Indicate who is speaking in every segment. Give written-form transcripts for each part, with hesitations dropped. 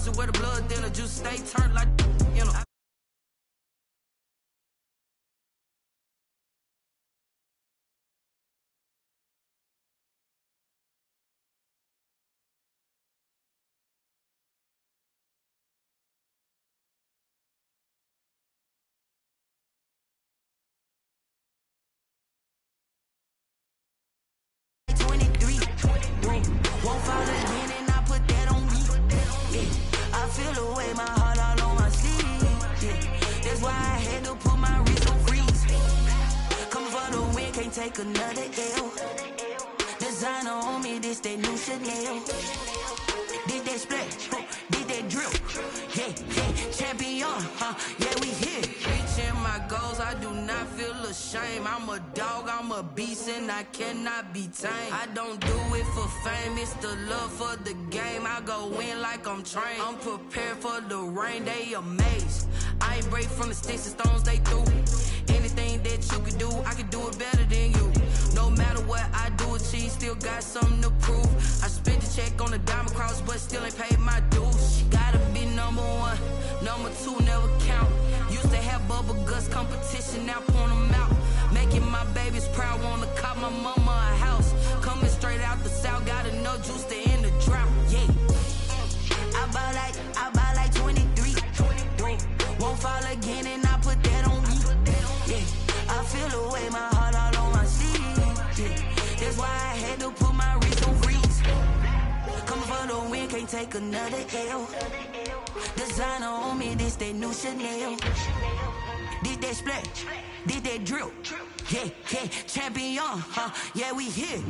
Speaker 1: pussy where the blood thinner, juice stay turned like, you know. Won't fall again and I put that on me. Yeah. I feel the way, my heart all on my sleeve. Yeah. That's why I had to put my wrist on freeze. Coming for the win, can't take another L. Designer on me, this that new Chanel. Did that splash, did that drill. Yeah, yeah, champion, yeah, we here. Reaching my goals, I do not feel ashamed. I'm a dog, I'm a beast, and I cannot be tamed. I don't do it for fame, it's the love for the game. I go in like I'm trained. I'm prepared for the rain, they amazed. I ain't break from the sticks and stones they threw. Anything that you can do, I can do it better than you. No matter what I do, achieve, still got something to prove. I spent the check on the diamond cross, but still ain't paid my dues. Gotta be number one, number two never count. Used to have bubble guts competition, now point them out. Making my babies proud, wanna cop my mama a house. Coming straight out the south, got enough juice to end the drought. Yeah, I buy like 23. Won't fall again and I put that on me. Yeah, I feel the way, my heart all on my sleeve. Yeah, that's why I had to put my wrist on freeze. Coming for the win, can't take another L. Designer on me, this that new Chanel. Did that splash, did that drill. Yeah, yeah, champion, yeah, we here.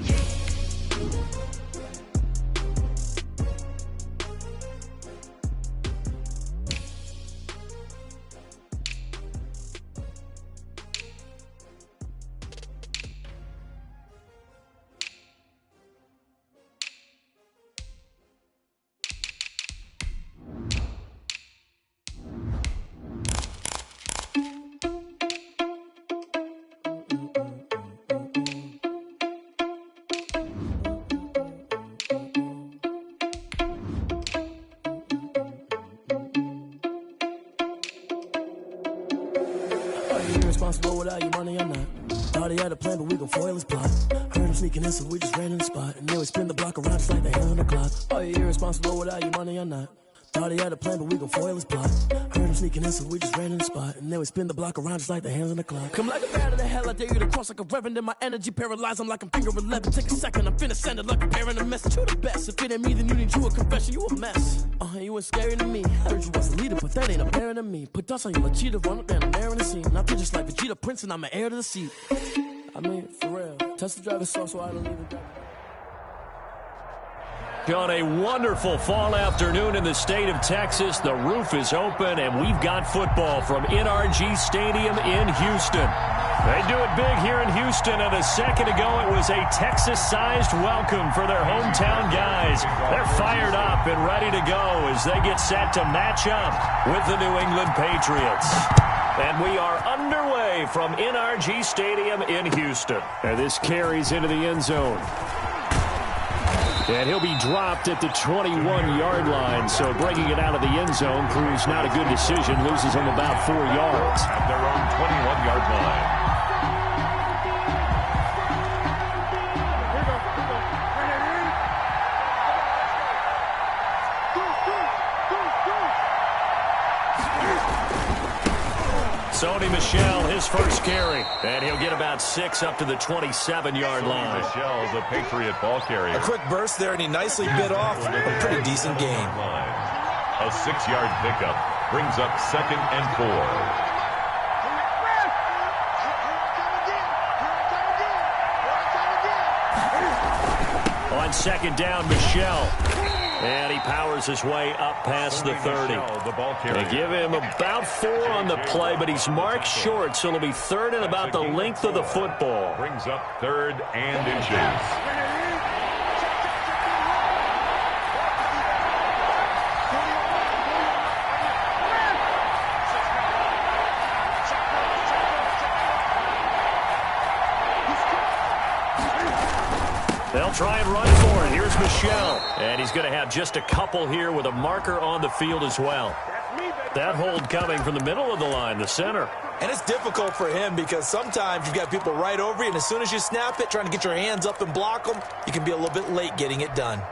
Speaker 2: Irresponsible without your money or not. Thought he had a plan, but we gon' foil his plot. Heard him sneaking in, so we just ran in the spot. And then we spin the block around just like the hand on the clock. Are you irresponsible without your money or not? Thought he had a plan, but we gon' foil his plot. Heard him sneaking in, so we just ran in the spot. And then we spin the block around just like the hands on the clock. Come like a bat of the hell, I dare you to cross like a reverend. And my energy paralyzed, I'm like I'm finger 11. Take a second, I'm finna send it like a parent a message. You the best, if it ain't me, then you need you a confession. You a mess, you ain't scary to me. Heard you was a leader, but that ain't apparent to me. Put dust on you, Cheetah, run up down the air in the scene. Now I just like Vegeta Prince, and I'm an heir to the seat. I mean, for real, test the driver's sauce so I don't even drive.
Speaker 3: On a wonderful fall afternoon in the state of Texas, the roof is open, and we've got football from NRG Stadium in Houston. They do it big here in Houston, and a second ago it was a Texas-sized welcome for their hometown guys. They're fired up and ready to go as they get set to match up with the New England Patriots. And we are underway from NRG Stadium in Houston. And this carries into the end zone. And he'll be dropped at the 21-yard line. So bringing it out of the end zone proves not a good decision. Loses him about 4 yards.
Speaker 4: At their own 21-yard line.
Speaker 3: Sony Michel, his first carry. And he'll get about 6 up to the 27-yard line.
Speaker 4: Michel, the Patriot ball carrier.
Speaker 5: A quick burst there, and he nicely bit off a pretty decent gain.
Speaker 4: A 6-yard pickup brings up 2nd and 4.
Speaker 3: On second down, Michel. And he powers his way up past the 30. They give him about 4 on the play, but he's marked short, so it'll be 3rd and about the length of the football.
Speaker 4: Brings up 3rd and inches.
Speaker 3: They'll try and run for it. Here's Michel. And he's going to have just a couple here with a marker on the field as well. That hold coming from the middle of the line, the center.
Speaker 5: And it's difficult for him because sometimes you've got people right over you, and as soon as you snap it, trying to get your hands up and block them, you can be a little bit late getting it done.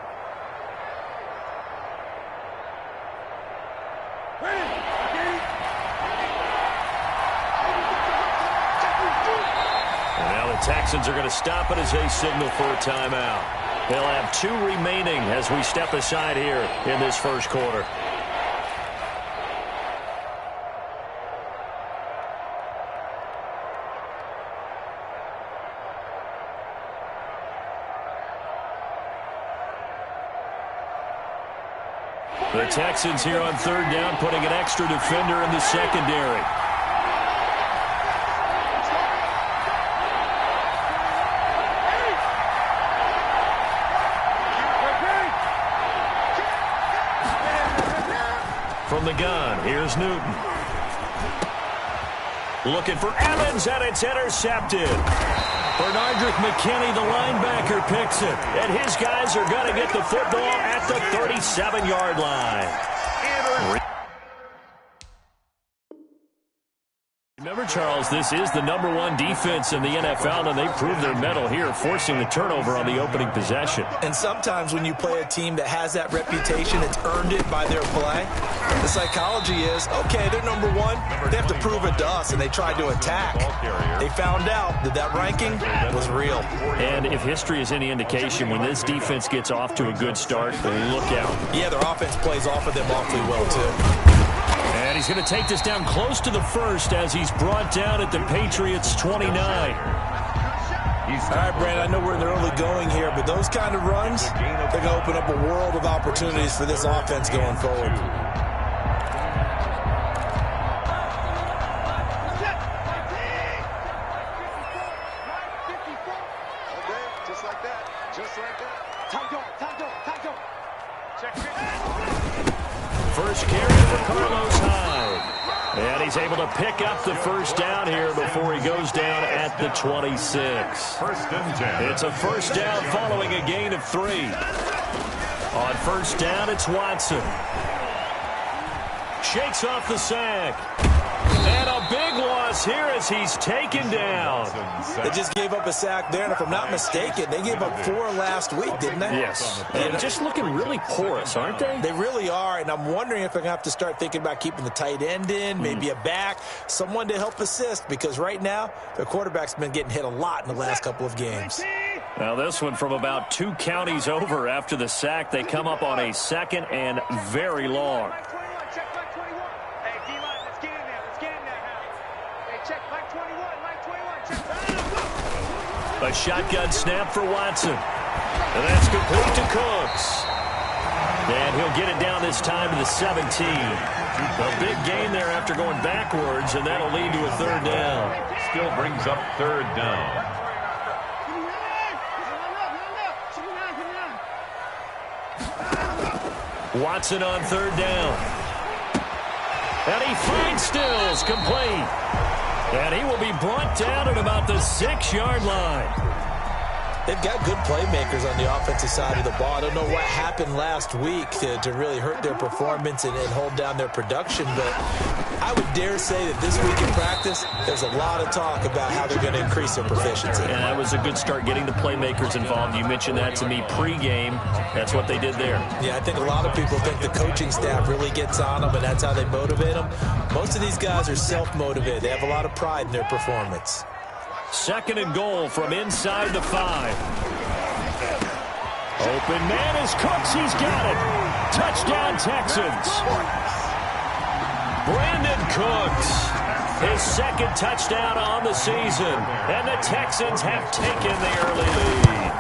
Speaker 3: And now the Texans are going to stop it as they signal for a timeout. They'll have 2 remaining as we step aside here in this first quarter. The Texans here on third down, putting an extra defender in the secondary. From the gun, here's Newton. Looking for Evans, and it's intercepted. Bernardrick McKinney, the linebacker, picks it. And his guys are going to get the football at the 37-yard line. Remember, Charles, this is the #1 defense in the NFL, and they proved their mettle here, forcing the turnover on the opening possession.
Speaker 5: And sometimes when you play a team that has that reputation, it's earned it by their play. The psychology is, okay, they're #1. They have to prove it to us, and they tried to attack. They found out that that ranking was real.
Speaker 3: And if history is any indication, when this defense gets off to a good start, look out.
Speaker 5: Yeah, their offense plays off of them awfully well, too.
Speaker 3: And he's going to take this down close to the first as he's brought down at the Patriots' 29.
Speaker 5: All right, Brandon, I know we're in the early going here, but those kind of runs, they're going to open up a world of opportunities for this offense going forward.
Speaker 3: First carry for Carlos Hyde. And he's able to pick up the first down here before he goes down at the 26.
Speaker 4: First and 10.
Speaker 3: It's a first down following a gain of 3. On first down, it's Watson. Shakes off the sack. And a big loss here as he's taken down.
Speaker 5: They just gave up a sack there, and if I'm not mistaken, they gave up 4 last week, didn't they?
Speaker 3: Yes. And just looking really porous, aren't they?
Speaker 5: They really are, and I'm wondering if they're going to have to start thinking about keeping the tight end in, maybe a back, someone to help assist, because right now their quarterback's been getting hit a lot in the last couple of games.
Speaker 3: Now this one from about 2 counties over after the sack. They come up on a 2nd and very long. A shotgun snap for Watson. And that's complete to Cooks. And he'll get it down this time to the 17. A big gain there after going backwards, and that'll lead to a 3rd down.
Speaker 4: Still brings up 3rd down.
Speaker 3: Watson on 3rd down. And he finds Stills, complete. And he will be brought down at about the 6-yard line.
Speaker 5: They've got good playmakers on the offensive side of the ball. I don't know what happened last week to really hurt their performance and hold down their production, but I would dare say that this week in practice, there's a lot of talk about how they're going to increase their proficiency.
Speaker 3: And that was a good start, getting the playmakers involved. You mentioned that to me pregame. That's what they did there.
Speaker 5: Yeah, I think a lot of people think the coaching staff really gets on them, and that's how they motivate them. Most of these guys are self-motivated. They have a lot of pride in their performance.
Speaker 3: 2nd and goal from inside the 5. Open man is Cooks. He's got it. Touchdown, Texans. Brandon Cooks. His 2nd touchdown on the season. And the Texans have taken the early lead.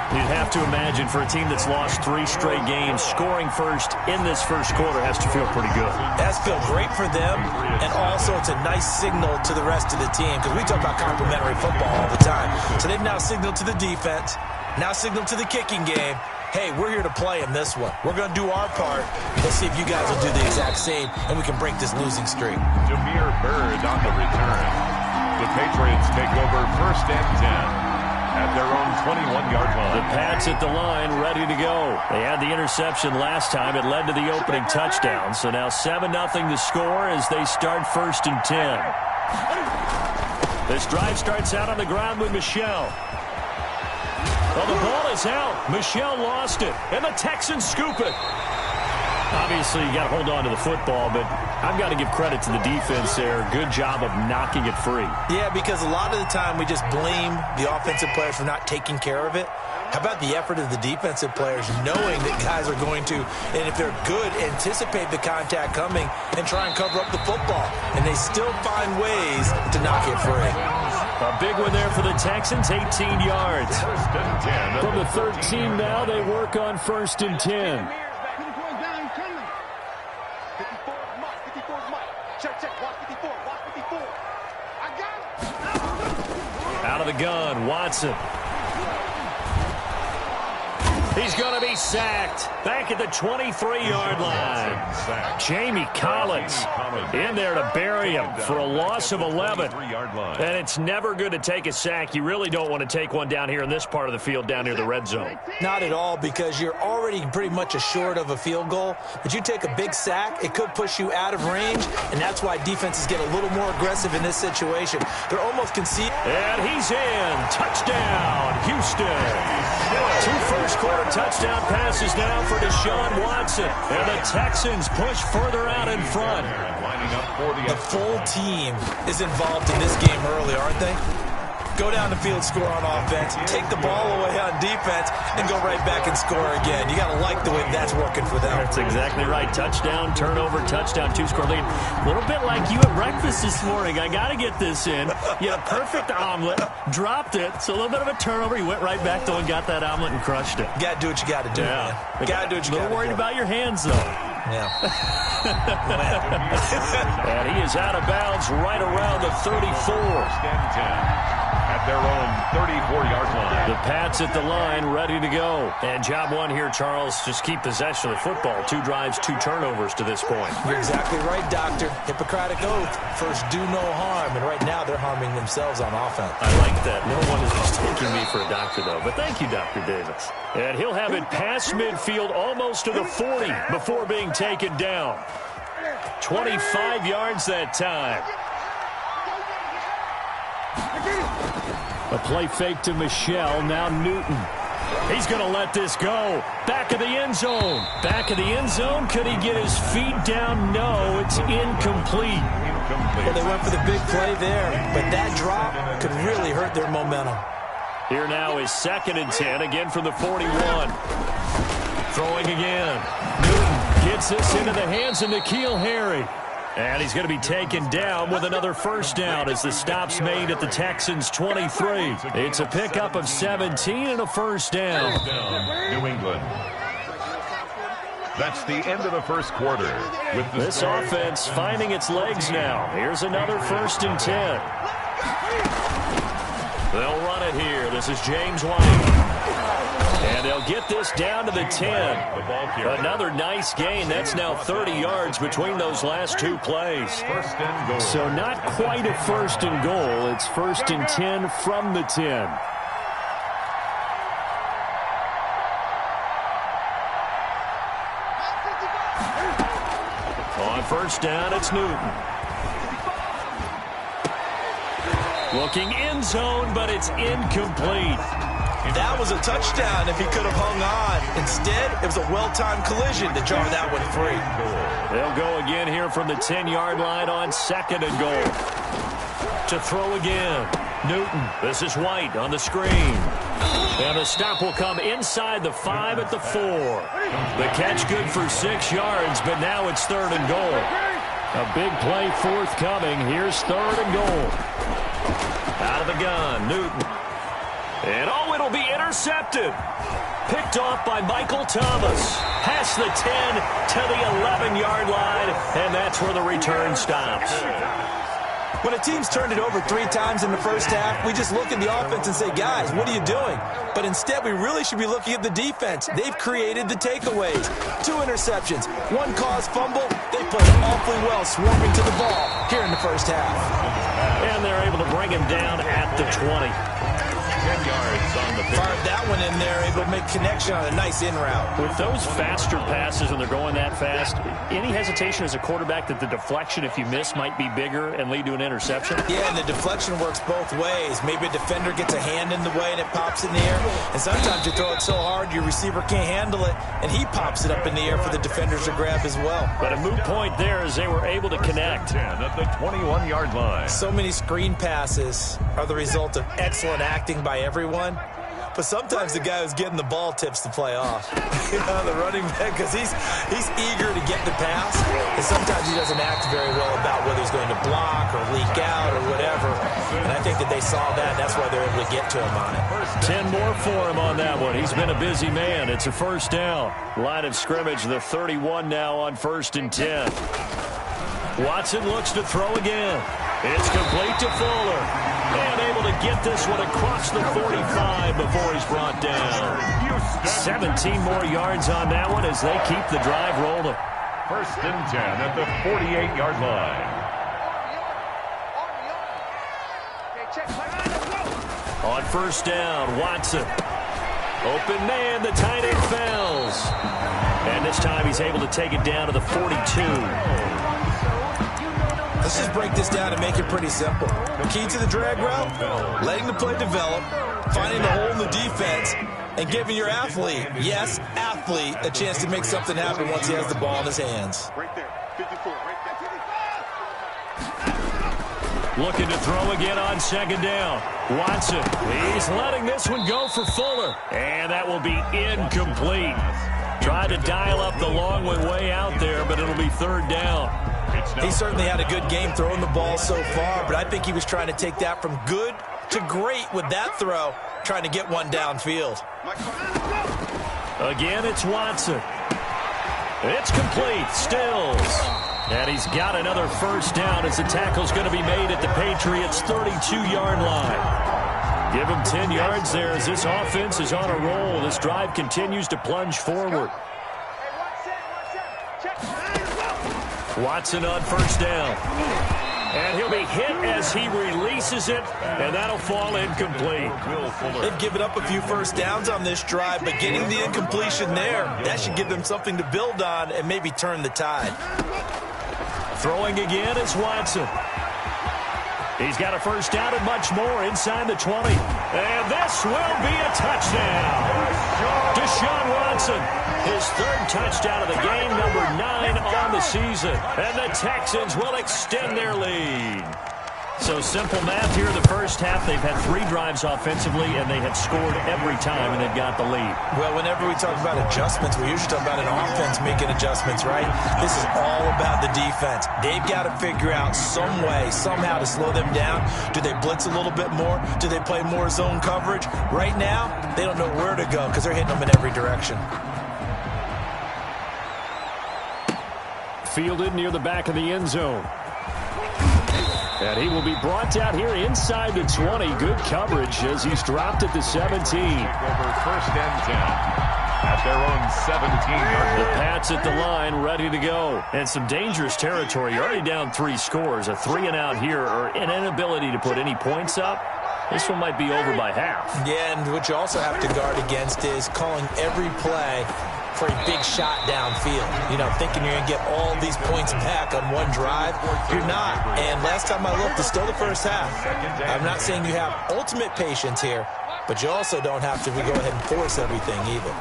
Speaker 3: You'd have to imagine for a team that's lost 3 straight games, scoring first in this first quarter has to feel pretty good.
Speaker 5: It has to feel great for them, and also it's a nice signal to the rest of the team, because we talk about complementary football all the time. So they've now signaled to the defense, now signaled to the kicking game, hey, we're here to play in this one. We're going to do our part. Let's see if you guys will do the exact same, and we can break this losing streak.
Speaker 4: Jameer Byrd on the return. The Patriots take over 1st and 10. at their own 21-yard line.
Speaker 3: The Pats at the line, ready to go. They had the interception last time. It led to the opening touchdown. So now 7-0 the score as they start 1st and 10. This drive starts out on the ground with Michel. Well, the ball is out. Michel lost it, and the Texans scoop it. Obviously, you got to hold on to the football, but I've got to give credit to the defense there. Good job of knocking it free.
Speaker 5: Yeah, because a lot of the time we just blame the offensive players for not taking care of it. How about the effort of the defensive players knowing that guys are going to, and if they're good, anticipate the contact coming and try and cover up the football. And they still find ways to knock it free.
Speaker 3: A big one there for the Texans, 18 yards. From the 13 now, they work on 1st and 10. Out of the gun, Watson. He's going to be sacked. Back at the 23-yard line. Jamie Collins in there to bury him for a loss of 11. And it's never good to take a sack. You really don't want to take one down here in this part of the field, down near the red zone.
Speaker 5: Not at all, because you're already pretty much assured of a field goal. But you take a big sack, it could push you out of range, and that's why defenses get a little more aggressive in this situation. They're almost conceding.
Speaker 3: And he's in. Touchdown, Houston. 2 first-quarter touchdown passes now for Deshaun Watson. And the Texans push further out in front.
Speaker 5: The full team is involved in this game early, aren't they? Go down the field, score on offense, take the ball away on defense, and go right back and score again. You got to like the way that's working for them.
Speaker 3: That's exactly right. Touchdown, turnover, touchdown, 2-score lead. A little bit like you at breakfast this morning. I got to get this in. You had a perfect omelet, dropped it, so a little bit of a turnover. You went right back, though, and got that omelet and crushed it.
Speaker 5: You got to do what you got to do, man. You got to do what you got to do.
Speaker 3: A little worried about your hands, though.
Speaker 5: Yeah.
Speaker 3: And he is out of bounds right around the 34.
Speaker 4: At their own 34-yard line.
Speaker 3: The Pats at the line, ready to go. And job one here, Charles, just keep possession of the football. 2 drives, 2 turnovers to this point.
Speaker 5: You're exactly right, Doctor. Hippocratic oath. First, do no harm. And right now, they're harming themselves on offense.
Speaker 3: I like that. No one is mistaking me for a doctor, though. But thank you, Dr. Davis. And he'll have it past midfield, almost to the 40, before being taken down. 25 yards that time. A play fake to Michel, now Newton. He's going to let this go. Back of the end zone. Back of the end zone. Could he get his feet down? No, it's incomplete.
Speaker 5: Well, they went for the big play there, but that drop could really hurt their momentum.
Speaker 3: Here now is 2nd and 10, again from the 41. Throwing again. Newton gets this into the hands of N'Keal Harry. And he's going to be taken down with another first down as the stop's made at the Texans' 23. It's a pickup of 17 and a first down.
Speaker 4: New England. That's the end of the first quarter. With
Speaker 3: this offense finding its legs now. Here's another 1st and 10. They'll run it here. This is James White. And they'll get this down to the 10. Another nice gain. That's now 30 yards between those last 2 plays. So not quite a 1st and goal. It's 1st and 10 from the 10. On first down, it's Newton. Looking end zone, but it's incomplete.
Speaker 5: That was a touchdown if he could have hung on. Instead, it was a well-timed collision to jar that one free.
Speaker 3: They'll go again here from the 10-yard line on 2nd and goal. To throw again. Newton. This is White on the screen. And the stop will come inside the 5 at the 4. The catch good for 6 yards, but now it's 3rd and goal. A big play forthcoming. Here's 3rd and goal. Out of the gun, Newton. And oh, it'll be intercepted. Picked off by Michael Thomas. Past the 10 to the 11-yard line, and that's where the return stops.
Speaker 5: When a team's turned it over 3 times in the first half, we just look at the offense and say, guys, what are you doing? But instead, we really should be looking at the defense. They've created the takeaways. 2 interceptions, 1 caused fumble. They played awfully well swarming to the ball here in the first half.
Speaker 3: And they're able to bring him down at the 20.
Speaker 4: 10 yards on the pickup.
Speaker 5: Fired that one in there, able to make connection on a nice in route.
Speaker 3: With those faster passes when they're going that fast, any hesitation as a quarterback that the deflection, if you miss, might be bigger and lead to an interception?
Speaker 5: Yeah, and the deflection works both ways. Maybe a defender gets a hand in the way and it pops in the air. And sometimes you throw it so hard your receiver can't handle it, and he pops it up in the air for the defenders to grab as well.
Speaker 3: But a moot point there as they were able to connect.
Speaker 4: 10 at the 21-yard line.
Speaker 5: So many screen passes are the result of excellent acting by everyone. But sometimes the guy who's getting the ball tips the play off. You know, the running back, because he's eager to get the pass. And sometimes he doesn't act very well about whether he's going to block or leak out or whatever. And I think that they saw that, and that's why they're able to get to him on it.
Speaker 3: 10 more for him on that one. He's been a busy man. It's a first down. Line of scrimmage, the 31 now on 1st and 10. Watson looks to throw again. It's complete to Fuller. And able to get this one across the 45 before he's brought down. 17 more yards on that one as they keep the drive rolling.
Speaker 4: 1st and 10 at the 48-yard line.
Speaker 3: On 1st down, Watson. Open man, the tight end Fells. And this time he's able to take it down to the 42.
Speaker 5: Let's just break this down and make it pretty simple. Key to the drag route, letting the play develop, finding the hole in the defense, and giving your athlete, yes, athlete, a chance to make something happen once he has the ball in his hands.
Speaker 6: Right there, 54, right there.
Speaker 3: Looking to throw again on 2nd down. Watson, he's letting this one go for Fuller. And that will be incomplete. Tried to dial up the long one way out there, but it'll be 3rd down.
Speaker 5: He certainly had a good game throwing the ball so far, but I think he was trying to take that from good to great with that throw, trying to get one downfield.
Speaker 3: Again, it's Watson. It's complete. Stills. And he's got another 1st down as the tackle's going to be made at the Patriots' 32-yard line. Give him 10 yards there as this offense is on a roll. This drive continues to plunge forward. Watson on 1st down. And he'll be hit as he releases it, and that'll fall incomplete.
Speaker 5: They've given up a few 1st downs on this drive, but getting the incompletion there, that should give them something to build on and maybe turn the tide.
Speaker 3: Throwing again is Watson. He's got a 1st down and much more inside the 20. And this will be a touchdown. Deshaun Watson, his 3rd touchdown of the game, number 9 on the season. And the Texans will extend their lead. So simple math here in the 1st half. They've had 3 drives offensively, and they have scored every time, and they've got the lead.
Speaker 5: Well, whenever we talk about adjustments, we usually talk about an offense making adjustments, right? This is all about the defense. They've got to figure out some way, somehow to slow them down. Do they blitz a little bit more? Do they play more zone coverage? Right now, they don't know where to go because they're hitting them in every direction.
Speaker 3: Fielded near the back of the end zone. And he will be brought down here inside the 20. Good coverage as he's dropped at the 17.
Speaker 4: Over 1st and 10 at their own 17-yard
Speaker 3: The
Speaker 4: line.
Speaker 3: Pats at the line, ready to go. And some dangerous territory. You're already down 3 scores. A 3-and-out here, or an inability to put any points up. This one might be over by half.
Speaker 5: Yeah, and what you also have to guard against is calling every play for a big shot downfield. You know, thinking you're going to get all these points back on one drive. You're not. And last time I looked, it's still the 1st half. I'm not saying you have ultimate patience here, but you also don't have to go ahead and force everything either.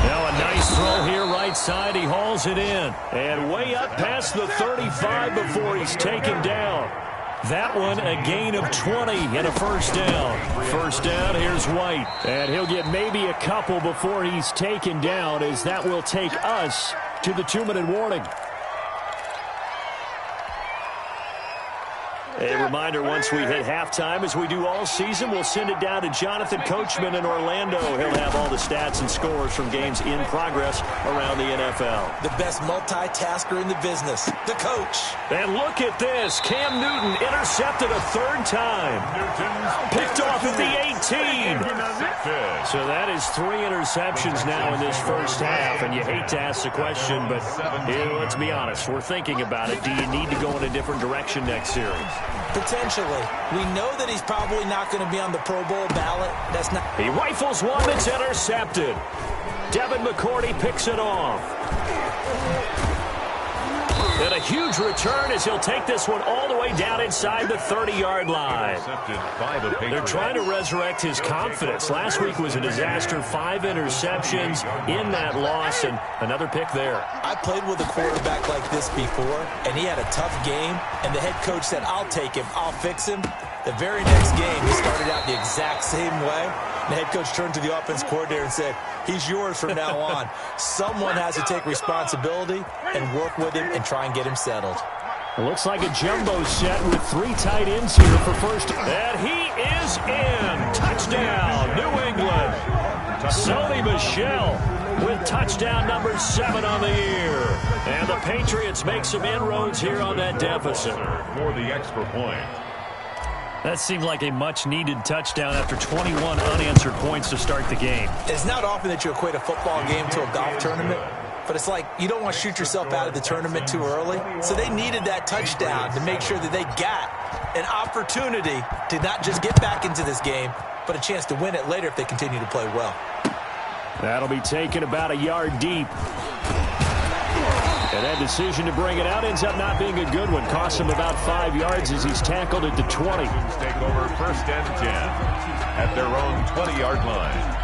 Speaker 3: Now a nice throw here right side. He hauls it in. And way up past the 35 before he's taken down. That one a gain of 20 and a 1st down. 1st down, here's White. And he'll get maybe a couple before he's taken down, as that will take us to the 2-minute warning. A reminder, once we hit halftime, as we do all season, we'll send it down to Jonathan Coachman in Orlando. He'll have all the stats and scores from games in progress around the NFL.
Speaker 5: The best multitasker in the business, the coach.
Speaker 3: And look at this. Cam Newton intercepted a 3rd time. Picked off at the 18. So that is 3 interceptions now in this 1st half. And you hate to ask the question, but let's be honest. We're thinking about it. Do you need to go in a different direction next series?
Speaker 5: Potentially. We know that he's probably not going to be on the Pro Bowl ballot. That's not.
Speaker 3: He rifles one that's intercepted. Devin McCourty picks it off. And a huge return as he'll take this one all the way down inside the 30-yard line. They're trying to resurrect his confidence. Last week was a disaster. 5 interceptions in that loss, and another pick there.
Speaker 5: I played with a quarterback like this before, and he had a tough game, and the head coach said, I'll take him, I'll fix him. The very next game, he started out the exact same way. The head coach turned to the offense coordinator and said, he's yours from now on. Someone has to take responsibility and work with him and try and get him settled.
Speaker 3: It looks like a jumbo set with 3 tight ends here for first. And he is in. Touchdown, New England. Sony Michel with touchdown number 7 on the year. And the Patriots make some inroads here on that deficit.
Speaker 4: For the extra point.
Speaker 3: That seemed like a much-needed touchdown after 21 unanswered points to start the game.
Speaker 5: It's not often that you equate a football game to a golf tournament, but it's like you don't want to shoot yourself out of the tournament too early. So they needed that touchdown to make sure that they got an opportunity to not just get back into this game, but a chance to win it later if they continue to play well.
Speaker 3: That'll be taken about a yard deep. And that decision to bring it out ends up not being a good one. Costs him about 5 yards as he's tackled at the 20.
Speaker 4: Take over first and 10 at their own 20-yard line.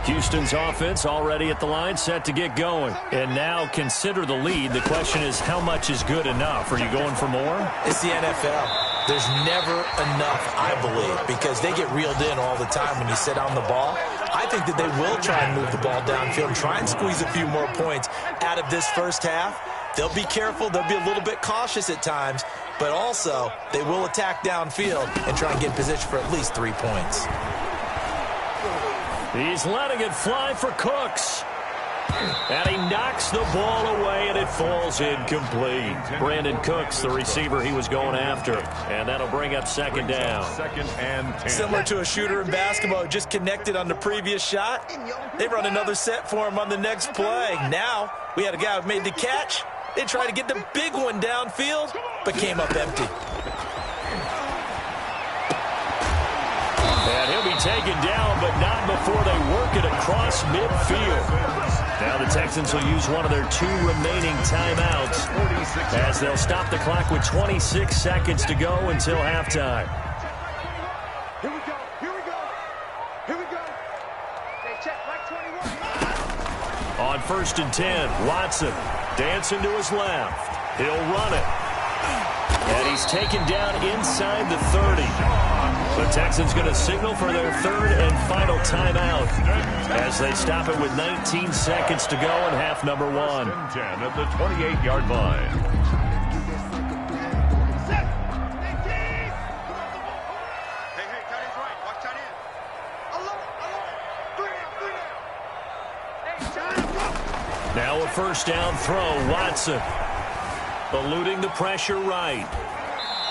Speaker 3: Houston's offense already at the line, set to get going. And now consider the lead. The question is, how much is good enough? Are you going for more?
Speaker 5: It's the NFL. There's never enough, I believe, because they get reeled in all the time when you sit on the ball. I think that they will try and move the ball downfield and try and squeeze a few more points out of this first half. They'll be careful. They'll be a little bit cautious at times, but also they will attack downfield and try and get in position for at least 3 points.
Speaker 3: He's letting it fly for Cooks. And he knocks the ball away, and it falls incomplete. Brandon Cooks, the receiver he was going after. And that'll bring up second down.
Speaker 4: Second and 10.
Speaker 5: Similar to a shooter in basketball, just connected on the previous shot. They run another set for him on the next play. Now, we had a guy who made the catch. They tried to get the big one downfield, but came up empty.
Speaker 3: And he'll be taken down, but not before they work it across midfield. Now the Texans will use one of their 2 remaining timeouts as they'll stop the clock with 26 seconds to go until halftime.
Speaker 6: Here we go. Here we go. Here we go. Hey, check. Mike 21.
Speaker 3: On first and 10, Watson dancing to his left. He'll run it. And he's taken down inside the 30. The Texans going to signal for their 3rd and final timeout as they stop it with 19 seconds to go in half number 1.
Speaker 4: 10 at the 28-yard line.
Speaker 6: Hey, tight end's right. Watch tight end. Alone. 3 down. Hey,
Speaker 3: Now a first down throw. Watson eluding the pressure right.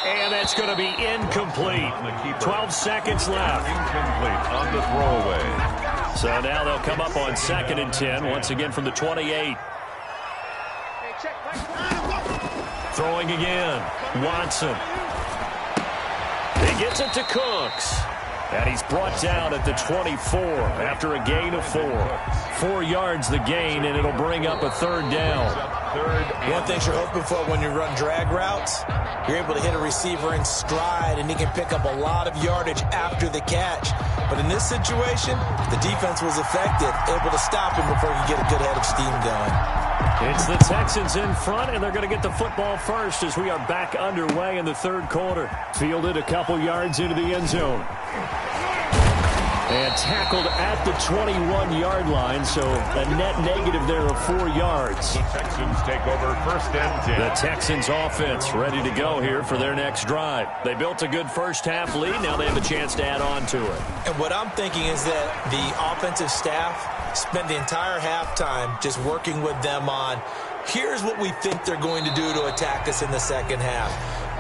Speaker 3: And that's going to be incomplete. 12 seconds left.
Speaker 4: Incomplete on the throwaway.
Speaker 3: So now they'll come up on 2nd and 10, once again from the 28.
Speaker 6: Hey, check. Mike.
Speaker 3: Throwing again. Watson. He gets it to Cooks. And he's brought down at the 24 after a gain of 4. 4 yards the gain, and it'll bring up a 3rd down.
Speaker 5: One thing you're hoping for when you run drag routes, you're able to hit a receiver in stride, and he can pick up a lot of yardage after the catch. But in this situation, the defense was effective, able to stop him before he could get a good head of steam going.
Speaker 3: It's the Texans in front, and they're going to get the football first as we are back underway in the 3rd quarter. Fielded a couple yards into the end zone. And tackled at the 21-yard line, so a net negative there of 4 yards.
Speaker 4: The Texans take over first and 10.
Speaker 3: The Texans offense ready to go here for their next drive. They built a good first half lead. Now they have a chance to add on to it.
Speaker 5: And what I'm thinking is that the offensive staff spent the entire halftime just working with them on, here's what we think they're going to do to attack us in the second half.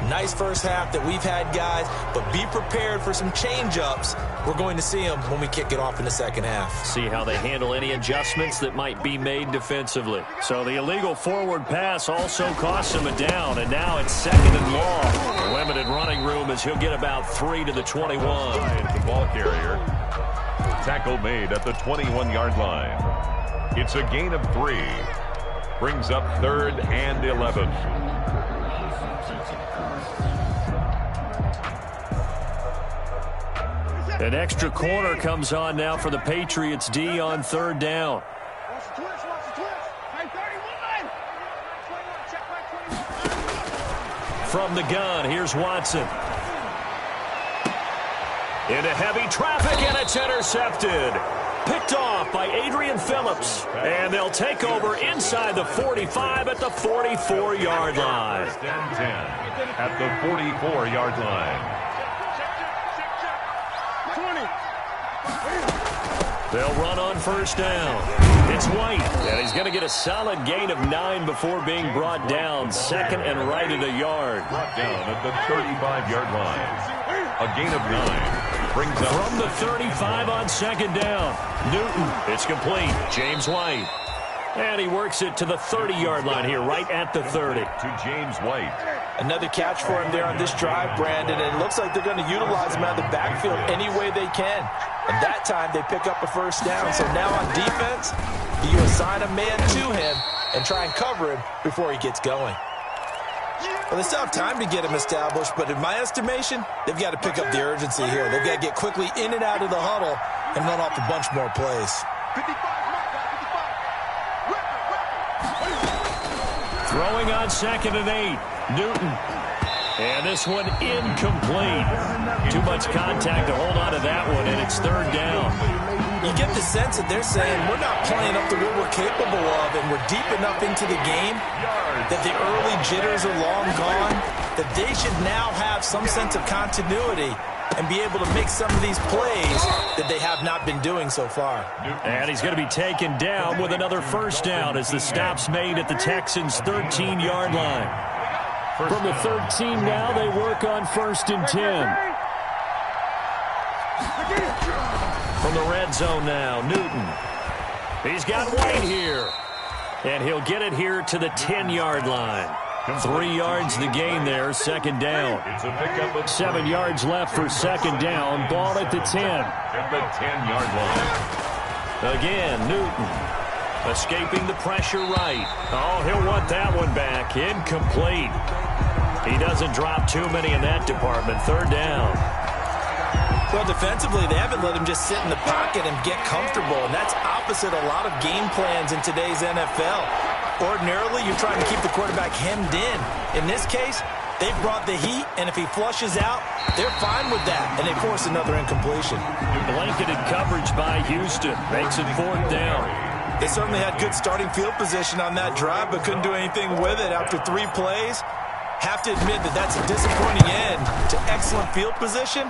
Speaker 5: Nice first half that we've had, guys, but be prepared for some change-ups. We're going to see them when we kick it off in the second half.
Speaker 3: See how they handle any adjustments that might be made defensively. So the illegal forward pass also costs him a down, and now it's 2nd and long. Limited running room as he'll get about 3 to the 21.
Speaker 4: The ball carrier. Tackle made at the 21-yard line. It's a gain of 3. Brings up 3rd and 11.
Speaker 3: An extra corner comes on now for the Patriots D on 3rd down. From the gun, here's Watson. Into heavy traffic, and it's intercepted. Picked off by Adrian Phillips. And they'll take over inside the 45 at the 44-yard line.
Speaker 4: 10 at the 44-yard line.
Speaker 3: They'll run on 1st down. It's White, and he's going to get a solid gain of 9 before being brought down. 2nd and right at a yard.
Speaker 4: Brought down at the 35-yard line. A gain of 9. Brings up
Speaker 3: from the 35 on 2nd down. Newton, it's complete. James White. And he works it to the 30-yard line here, right at the 30.
Speaker 4: To James White.
Speaker 5: Another catch for him there on this drive, Brandon, and it looks like they're going to utilize him out of the backfield any way they can. And that time they pick up a 1st down. So now on defense, you assign a man to him and try and cover him before he gets going. Well, they still have time to get him established, but in my estimation, they've got to pick up the urgency here. They've got to get quickly in and out of the huddle and run off a bunch more plays.
Speaker 3: Throwing on 2nd and 8. Newton. And this one incomplete. Too much contact to hold on to that one, and it's 3rd down.
Speaker 5: You get the sense that they're saying we're not playing up to what we're capable of, and we're deep enough into the game that the early jitters are long gone, that they should now have some sense of continuity and be able to make some of these plays that they have not been doing so far.
Speaker 3: And he's going to be taken down with another 1st down as the stop's made at the Texans' 13-yard line. From the 13 now, they work on 1st and 10. From the red zone now, Newton. He's got White here. And he'll get it here to the 10-yard line. 3 yards the gain there, 2nd down. 7 yards left for 2nd down. Ball at the 10.
Speaker 4: At the 10-yard line.
Speaker 3: Again, Newton. Escaping the pressure right. Oh, he'll want that one back. Incomplete. He doesn't drop too many in that department. 3rd down.
Speaker 5: Well, defensively, they haven't let him just sit in the pocket and get comfortable, and that's opposite a lot of game plans in today's NFL. Ordinarily, you're trying to keep the quarterback hemmed in. In this case, they've brought the heat, and if he flushes out, they're fine with that, and they force another incompletion.
Speaker 3: Blanketed coverage by Houston. Makes it 4th down.
Speaker 5: They certainly had good starting field position on that drive, but couldn't do anything with it after 3 plays. Have to admit that that's a disappointing end to excellent field position.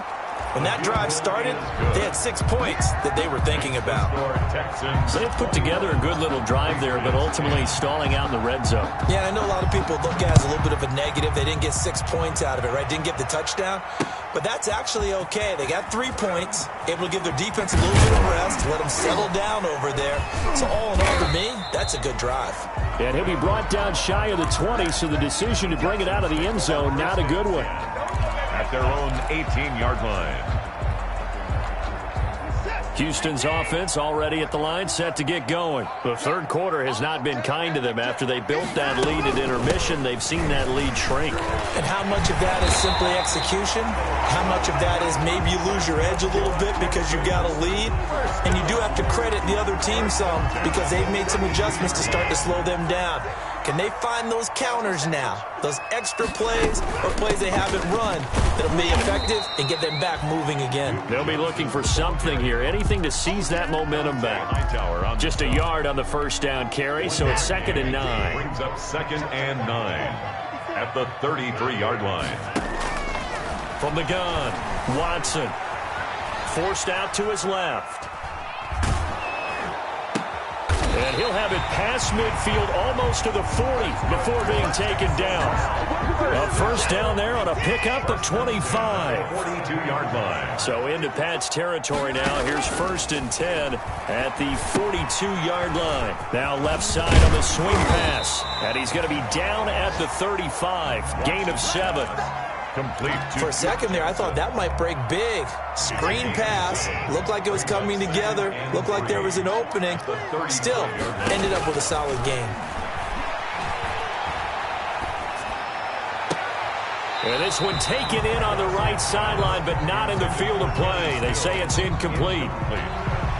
Speaker 5: When that drive started, they had 6 points that they were thinking about.
Speaker 3: They've put together a good little drive there, but ultimately stalling out in the red zone.
Speaker 5: Yeah, I know a lot of people look at it as a little bit of a negative. They didn't get 6 points out of it, right? Didn't get the touchdown. But that's actually okay. They got 3 points, able to give their defense a little bit of rest, let them settle down over there. So all in all, to me, that's a good drive.
Speaker 3: And he'll be brought down shy of the 20, so the decision to bring it out of the end zone, not a good one.
Speaker 4: At their own 18-yard line.
Speaker 3: Houston's offense already at the line, set to get going. The 3rd quarter has not been kind to them. After they built that lead at intermission, they've seen that lead shrink.
Speaker 5: And how much of that is simply execution? How much of that is maybe you lose your edge a little bit because you've got a lead? And you do have to credit the other team some because they've made some adjustments to start to slow them down. Can they find those counters now, those extra plays or plays they haven't run that'll be effective and get them back moving again?
Speaker 3: They'll be looking for something here, anything to seize that momentum back. Just a yard on the 1st down carry, so it's 2nd and 9.
Speaker 4: Brings up 2nd and 9 at the 33-yard line.
Speaker 3: From the gun, Watson. Forced out to his left. And he'll have it past midfield almost to the 40 before being taken down. A first down there on a pickup of 25.
Speaker 4: 42-yard line.
Speaker 3: So into Pat's territory now. Here's 1st and 10 at the 42-yard line. Now left side on the swing pass. And he's going to be down at the 35. Gain of 7.
Speaker 4: Complete.
Speaker 5: For a second there, I thought that might break big. Screen pass. Looked like it was coming together. Looked like there was an opening. Still, ended up with a solid gain.
Speaker 3: And this one taken in on the right sideline, but not in the field of play. They say it's incomplete.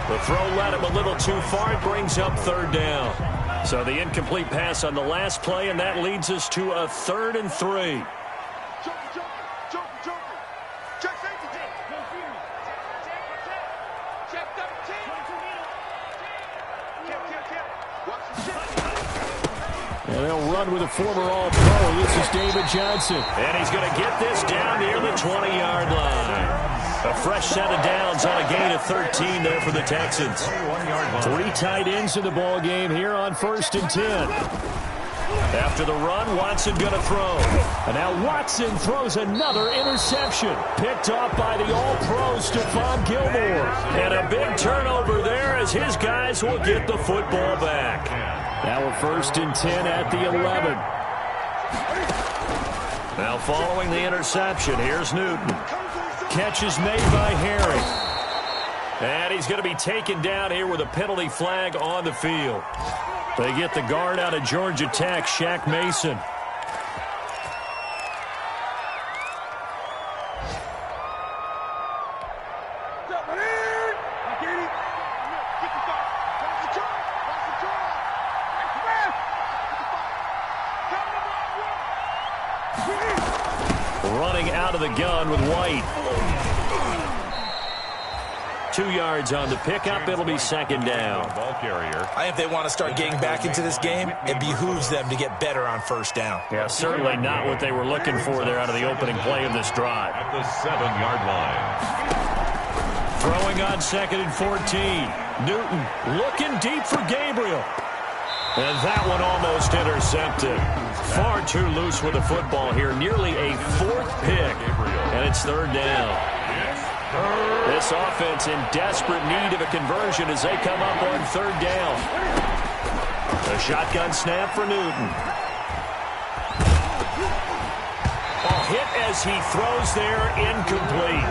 Speaker 3: The throw led him a little too far. It brings up 3rd down. So the incomplete pass on the last play, and that leads us to a 3rd and 3. And they'll run with a former All-Pro. This is David Johnson. And he's going to get this down near the 20-yard line. A fresh set of downs on a gain of 13 there for the Texans. 3 tight ends in the ball game here on 1st and 10. After the run, Watson going to throw. And now Watson throws another interception. Picked off by the All-Pro Stephon Gilmore. And a big turnover there as his guys will get the football back. Now a 1st and 10 at the 11. Now following the interception, here's Newton. Catch is made by Harry. And he's going to be taken down here with a penalty flag on the field. They get the guard out of Georgia Tech, Shaq Mason. Running out of the gun with White. 2 yards on the pickup. It'll be 2nd down.
Speaker 4: Ball carrier.
Speaker 5: If they want to start getting back into this game, it behooves them to get better on 1st down.
Speaker 3: Yeah, certainly not what they were looking for there out of the opening play of this drive.
Speaker 4: At the 7-yard line.
Speaker 3: Throwing on 2nd and 14. Newton looking deep for Gabriel. And that one almost intercepted. Far too loose with the football here. Nearly a 4th pick. And it's 3rd down. This offense in desperate need of a conversion as they come up on 3rd down. A shotgun snap for Newton. A hit as he throws there, incomplete.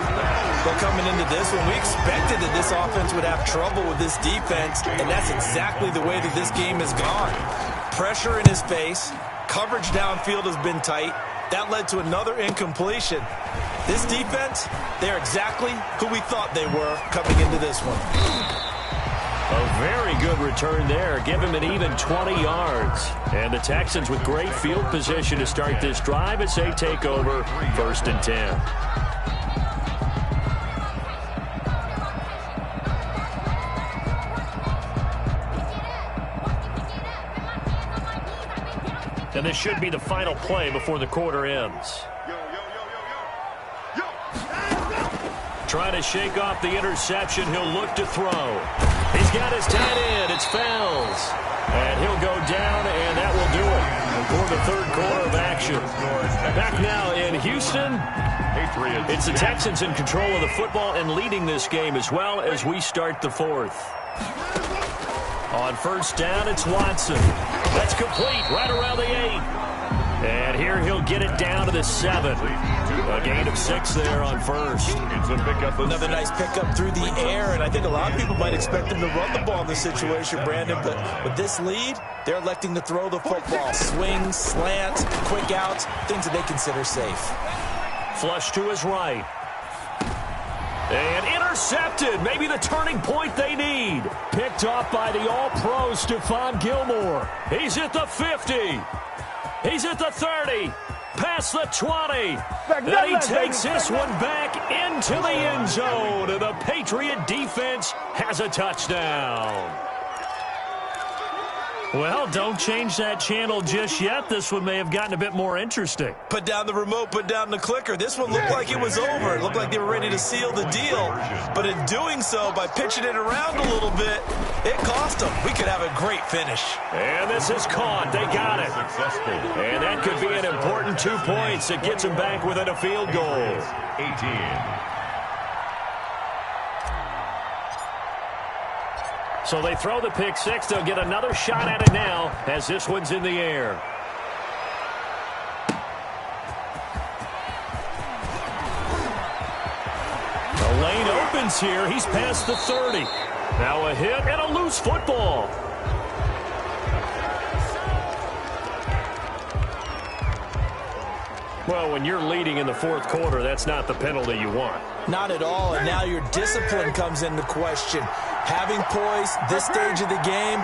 Speaker 5: But coming into this one, we expected that this offense would have trouble with this defense, and that's exactly the way that this game has gone. Pressure in his face, coverage downfield has been tight. That led to another incompletion. This defense, they're exactly who we thought they were coming into this one.
Speaker 3: A very good return there. Give him an even 20 yards. And the Texans with great field position to start this drive as they take over 1st and 10. And this should be the final play before the quarter ends. Trying to shake off the interception. He'll look to throw. He's got his tight end. It's Fells. And he'll go down, and that will do it for the 3rd quarter of action. Back now in Houston. It's the Texans in control of the football and leading this game as well as we start the 4th. On 1st down, it's Watson. That's complete right around the 8. And here he'll get it down to the 7. A gain of 6 there on 1st.
Speaker 4: It's a pickup.
Speaker 5: Another nice pickup through the air, and I think a lot of people might expect him to run the ball in this situation, Brandon. But with this lead, they're electing to throw the football. Swing, slant, quick outs, things that they consider safe.
Speaker 3: Flush to his right. And intercepted. Maybe the turning point they need. Picked off by the All-Pro Stephon Gilmore. He's at the 50. He's at the 30. Past the 20. And he takes this one back into the end zone. And the Patriot defense has a touchdown. Well, don't change that channel just yet. This one may have gotten a bit more interesting.
Speaker 5: Put down the remote, put down the clicker. This one looked like it was over. It looked like they were ready to seal the deal. But in doing so, by pitching it around a little bit, it cost them. We could have a great finish.
Speaker 3: And this is caught. They got it. And that could be an important 2 points. It gets them back within a field goal.
Speaker 4: 18.
Speaker 3: So they throw the pick six. They'll get another shot at it now as this one's in the air. The lane opens here. He's past the 30. Now a hit and a loose football. Well, when you're leading in the fourth quarter, that's not the penalty you want.
Speaker 5: Not at all, and now your discipline comes into question. Having poise this stage of the game,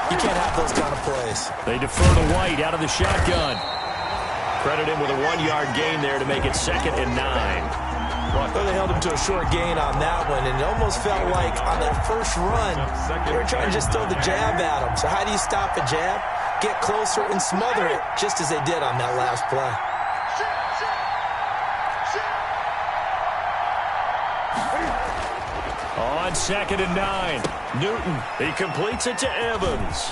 Speaker 5: you can't have those kind of plays.
Speaker 3: They defer to White out of the shotgun. Credit him with a 1-yard gain there to make it 2nd and 9.
Speaker 5: Well, they held him to a short gain on that one, and it almost felt like on that first run, they were trying to just throw the jab at him. So how do you stop a jab? Get closer and smother it, just as they did on that last play.
Speaker 3: On 2nd and 9, Newton, he completes it to Evans.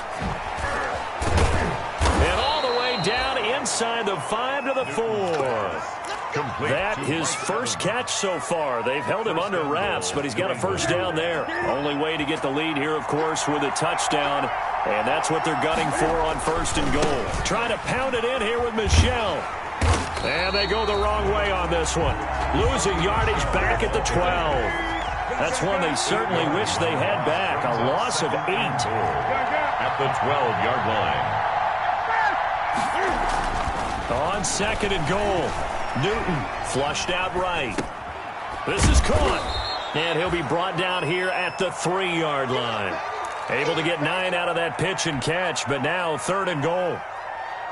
Speaker 3: And all the way down inside the 5 to the 4. That his first catch so far. They've held him under wraps, but he's got a first down there. Only way to get the lead here, of course, with a touchdown. And that's what they're gunning for on 1st and goal. Trying to pound it in here with Michel. And they go the wrong way on this one. Losing yardage back at the 12. That's one they certainly wish they had back. A loss of 8.
Speaker 4: At the 12-yard line.
Speaker 3: On 2nd and goal, Newton flushed out right. This is caught. And he'll be brought down here at the 3-yard line. Able to get 9 out of that pitch and catch, but now 3rd and goal.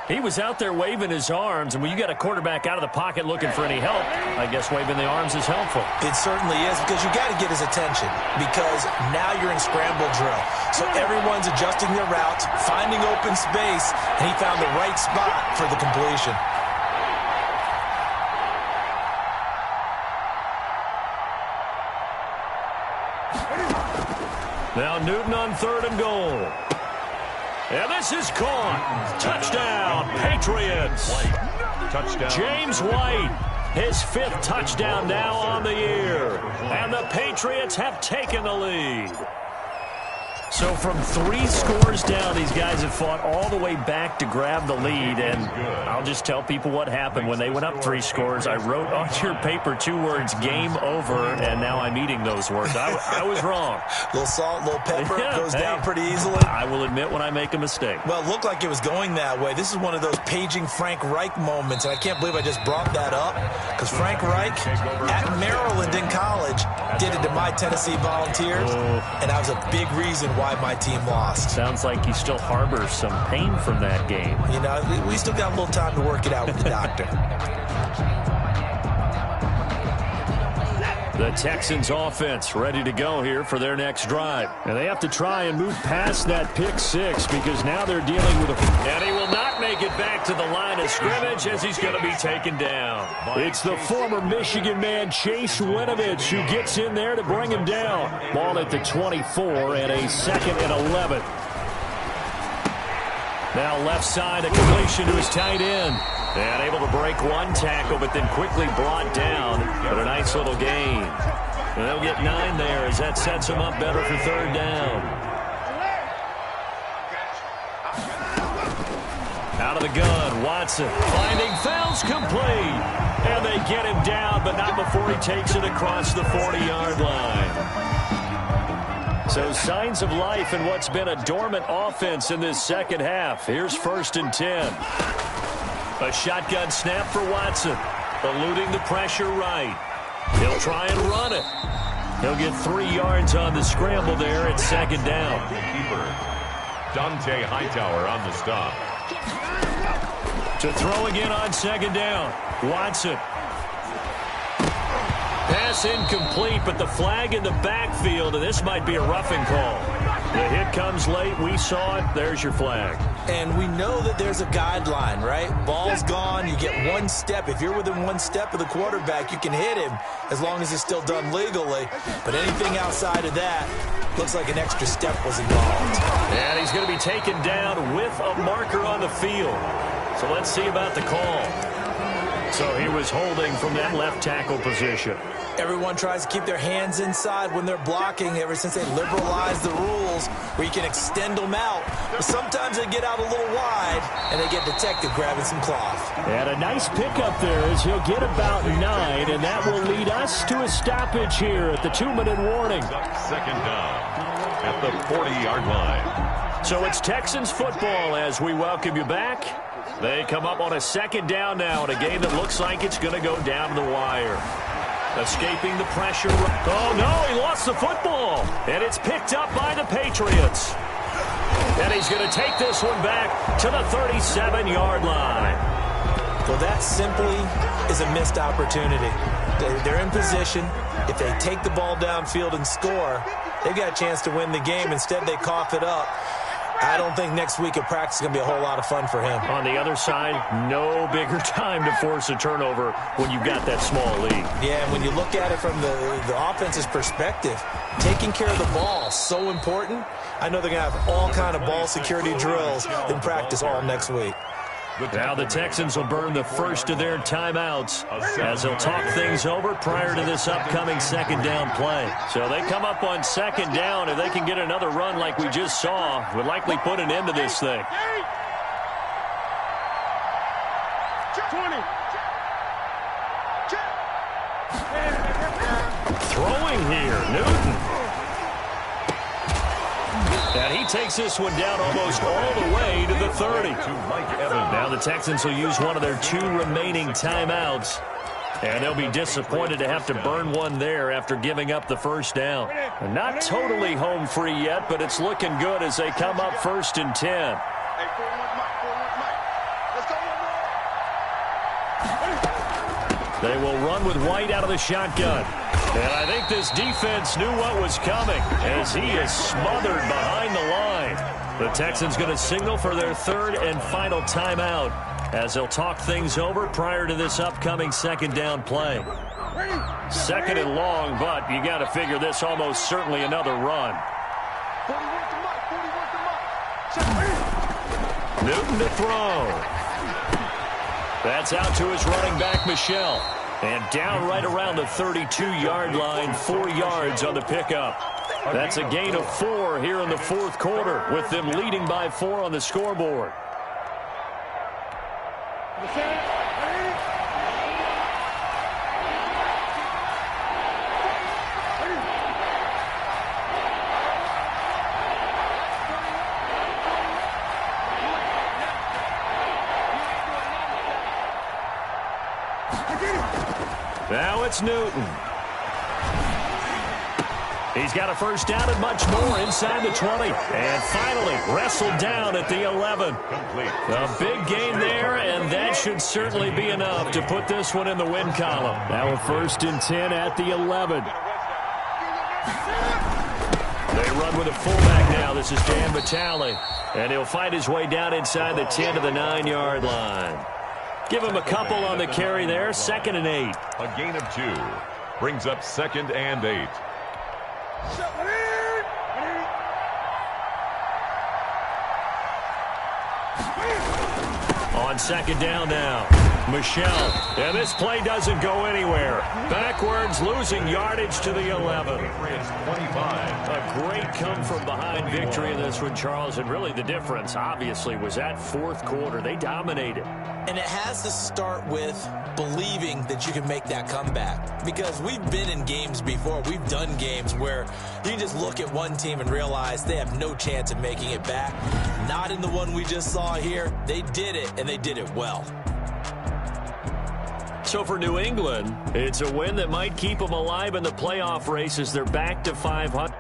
Speaker 3: He was out there waving his arms, and when you got a quarterback out of the pocket looking for any help, I guess waving the arms is helpful.
Speaker 5: It certainly is, because you got to get his attention, because now you're in scramble drill. So everyone's adjusting their routes, finding open space, and he found the right spot for the completion.
Speaker 3: Now Newton on 3rd and goal. And this is caught. Touchdown, Patriots.
Speaker 4: Touchdown.
Speaker 3: James White, his 5th touchdown now on the year. And the Patriots have taken the lead. So from 3 scores down, these guys have fought all the way back to grab the lead. And I'll just tell people what happened when they went up 3 scores. I wrote on your paper 2 words, game over, and now I'm eating those words. I was wrong.
Speaker 5: A little salt, a little pepper, goes down pretty easily.
Speaker 3: I will admit when I make a mistake.
Speaker 5: Well, it looked like it was going that way. This is one of those paging Frank Reich moments, and I can't believe I just brought that up, because Frank Reich at Maryland in college did it to my Tennessee Volunteers, and that was a big reason why my team lost.
Speaker 3: Sounds like you still harbor some pain from that game.
Speaker 5: You know, we still got a little time to work it out with the doctor.
Speaker 3: The Texans offense ready to go here for their next drive. And they have to try and move past that pick 6 because now they're dealing with a... And he will not make it back to the line of scrimmage as he's going to be taken down. It's the former Michigan man, Chase Winovich, who gets in there to bring him down. Ball at the 24 and a 2nd and 11. Now left side, a completion to his tight end. And able to break 1 tackle, but then quickly brought down. But a nice little gain. And they'll get 9 there as that sets them up better for 3rd down. Out of the gun, Watson finding Fells complete. And they get him down, but not before he takes it across the 40-yard line. So signs of life in what's been a dormant offense in this second half. Here's 1st and 10. A shotgun snap for Watson, eluding the pressure right. He'll try and run it. He'll get 3 yards on the scramble there at 2nd down.
Speaker 4: Keeper Dante Hightower on the stop.
Speaker 3: To throw again on 2nd down. Watson. Pass incomplete, but the flag in the backfield, and this might be a roughing call. The hit comes late. We saw it. There's your flag.
Speaker 5: And we know that there's a guideline, right? Ball's gone. You get one step. If you're within one step of the quarterback, you can hit him as long as it's still done legally. But anything outside of that looks like an extra step was involved.
Speaker 3: And he's going to be taken down with a marker on the field. So let's see about the call. So he was holding from that left tackle position.
Speaker 5: Everyone tries to keep their hands inside when they're blocking ever since they liberalized the rules where you can extend them out. But sometimes they get out a little wide, and they get detected grabbing some cloth.
Speaker 3: And a nice pickup there as he'll get about 9, and that will lead us to a stoppage here at the 2-minute warning.
Speaker 4: Second down at the 40-yard line.
Speaker 3: So it's Texans football as we welcome you back. They come up on a second down now in a game that looks like it's going to go down to the wire. Escaping the pressure. Oh, no, he lost the football. And it's picked up by the Patriots. And he's going to take this one back to the 37-yard line.
Speaker 5: Well, that simply is a missed opportunity. They're in position. If they take the ball downfield and score, they've got a chance to win the game. Instead, they cough it up. I don't think next week at practice is going to be a whole lot of fun for him.
Speaker 3: On the other side, no bigger time to force a turnover when you've got that small lead.
Speaker 5: Yeah, and when you look at it from the offense's perspective, taking care of the ball is so important. I know they're going to have all kind of ball security drills in practice all next week.
Speaker 3: Now the Texans will burn the first of their timeouts as they'll talk things over prior to this upcoming second down play. So they come up on second down. If they can get another run like we just saw, would likely put an end to this thing.
Speaker 6: 20.
Speaker 3: Throwing here, Newton. And he takes this one down almost all the way to the 30. Now the Texans will use one of their 2 remaining timeouts. And they'll be disappointed to have to burn one there after giving up the first down. And not totally home free yet, but it's looking good as they come up 1st and 10. They will run with White out of the shotgun. And I think this defense knew what was coming as he is smothered behind the line. The Texans going to signal for their 3rd and final timeout as they'll talk things over prior to this upcoming second down play. 2nd and long, but you got to figure this almost certainly another run. Newton to throw. That's out to his running back, Michel. And down right around the 32-yard line, 4 yards on the pickup. That's a gain of 4 here in the 4th quarter, with them leading by 4 on the scoreboard. Now it's Newton. He's got a first down and much more inside the 20. And finally wrestled down at the 11. A big gain there, and that should certainly be enough to put this one in the win column. Now a 1st and 10 at the 11. They run with a fullback now. This is Dan Vitale. And he'll fight his way down inside the 10 to the 9-yard line. Give him a couple on the carry there. 2nd and 8.
Speaker 4: A gain of 2 brings up 2nd and 8.
Speaker 3: On second down now, Michel. And this play doesn't go anywhere. Backwards, losing yardage to the 11. A great come-from-behind victory in this one, Charles. And really the difference, obviously, was that 4th quarter. They dominated.
Speaker 5: And it has to start with believing that you can make that comeback. Because we've been in games before. We've done games where you can just look at one team and realize they have no chance of making it back. Not in the one we just saw here. They did it, and they did it well.
Speaker 3: So for New England, it's a win that might keep them alive in the playoff race as they're back to 500.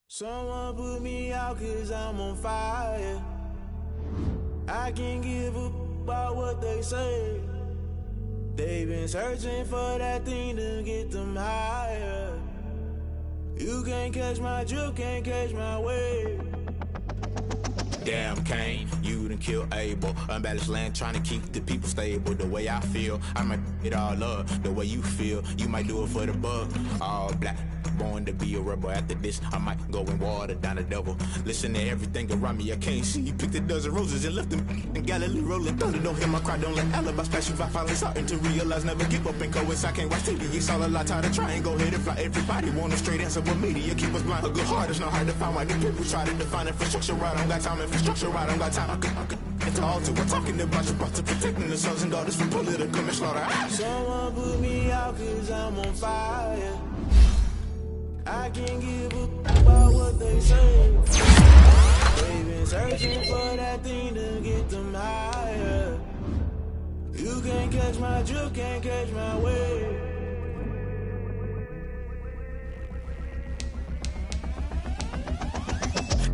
Speaker 7: Someone put me out 'cause I'm on fire. I can't give a about what they say. They've been searching for that thing to get them higher. You can't catch my drift, can't catch my wave. Damn, Kane, you done killed Abel. Unbalanced land, trying to keep the people stable. The way I feel, I might it all up. The way you feel, you might do it for the buck. All black, born to be a rebel. After this, I might go and water down the devil. Listen to everything around me, I can't see. You picked a dozen roses and left them in Galilee rolling thunder. Don't hear my cry, don't let alibis pass you by. Finally starting to realize, never give up and coincide. Can't watch TV, it's all a lot. Tired of trying, go ahead and fly. Everybody want a straight answer with media. Keep us blind, a good heart, it's not hard to find. Why the people try to define infrastructure right? I don't got time, infrastructure right, I don't got time. I could it's all to we're talking about you, about to protecting the sons and daughters from political and slaughter. Someone put me out cause I'm on fire. I can't give a about what they say. They've been searching for that thing to get them higher. You can't catch my drift, can't catch my wave.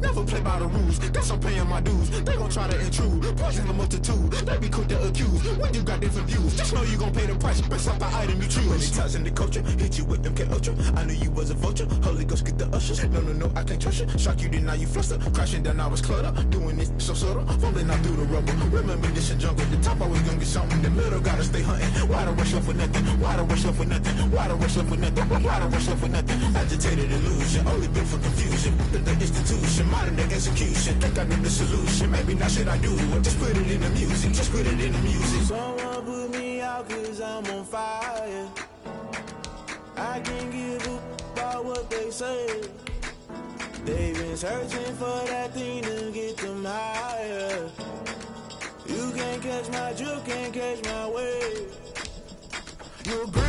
Speaker 7: Never play by the rules, guess I'm paying my dues. They gon' try to intrude, poison the multitude. They be quick to accuse, when you got different views. Just know you gon' pay the price, based off the item you choose. Many times in the culture, hit you with them K Ultra. I knew you was a vulture, Holy Ghost get the ushers. No, I can't trust you. Shock you, then now you fluster. Crashing down, I was cluttered. Doing this so subtle, falling out through the rubble. Remember this in jungle, the top I was gonna get something. The middle gotta stay hunting. Why the rush left for nothing? Why the rush left for nothing? Why the rush left for nothing? Why the rush left for nothing? Agitated illusion, only built for confusion. The institution, modern day execution. Think I know the solution. Maybe now should I do it? Just put it in the music. Just put it in the music. Someone put me out cause I'm on fire. I can't give a about what they say. They've been searching for that thing to get them higher. You can't catch my drift, can't catch my wave. You're great.